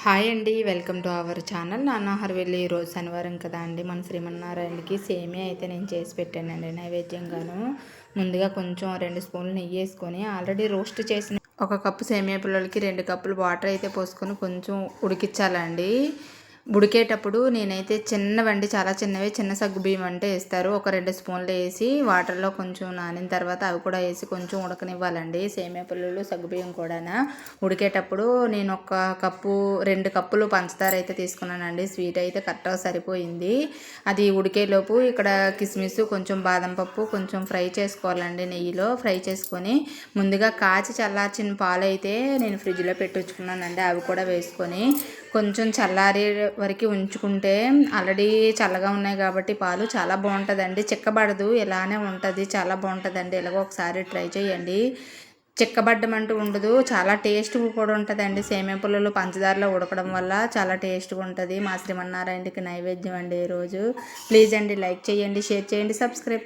Hi అండి, welcome to our channel. నాన్న హర్వెల్లి. ఈరోజు శనివారం కదా అండి, మన శ్రీమన్నారాయణకి సేమియా అయితే నేను చేసి పెట్టానండి నైవేద్యంగాను. ముందుగా కొంచెం 2 స్పూన్లు నెయ్యి వేసుకొని ఆల్రెడీ రోస్ట్ చేసిన 1 కప్పు సేమియా పిల్లలకి 2 కప్పులు వాటర్ అయితే పోసుకొని కొంచెం ఉడికించాలండి. ఉడికేటప్పుడు నేనైతే చిన్నవండి, చాలా చిన్నవి, చిన్న సగ్గు బియ్యం అంటే వేస్తారు. ఒక 2 స్పూన్లు వేసి వాటర్లో కొంచెం నానిన తర్వాత అవి కూడా వేసి కొంచెం ఉడకనివ్వాలండి. సేమియా పుల్లలు సగ్గు బియ్యం కూడా ఉడికేటప్పుడు నేను 2 కప్పులు పంచదార అయితే తీసుకున్నానండి. స్వీట్ అయితే కరెక్ట్గా సరిపోయింది. అది ఉడికేలోపు ఇక్కడ కిస్మిస్, కొంచెం బాదం పప్పు కొంచెం ఫ్రై చేసుకోవాలండి. నెయ్యిలో ఫ్రై చేసుకొని ముందుగా కాచి చల్లార్చిన పాలు అయితే నేను ఫ్రిడ్జ్లో పెట్టించుకున్నానండి. అవి కూడా వేసుకొని కొంచెం చల్లారే వరకు ఉంచుకుంటే ఆల్రెడీ చల్లగా ఉన్నాయి కాబట్టి పాలు చాలా బాగుంటుందండి. చిక్కబడదు, ఇలానే ఉంటుంది, చాలా బాగుంటుందండి. ఇలాగ ఒకసారి ట్రై చేయండి. చిక్కబడ్డం అంటూ ఉండదు, చాలా టేస్ట్గా కూడా ఉంటుందండి. సేమియా పుల్లలు పంచదారలో ఉడకడం వల్ల చాలా టేస్ట్గా ఉంటుంది. మా శ్రీమన్నారాయణకి నైవేద్యం అండి ఈరోజు. ప్లీజ్ అండి, లైక్ చేయండి, షేర్ చేయండి, సబ్స్క్రైబ్ చేయండి.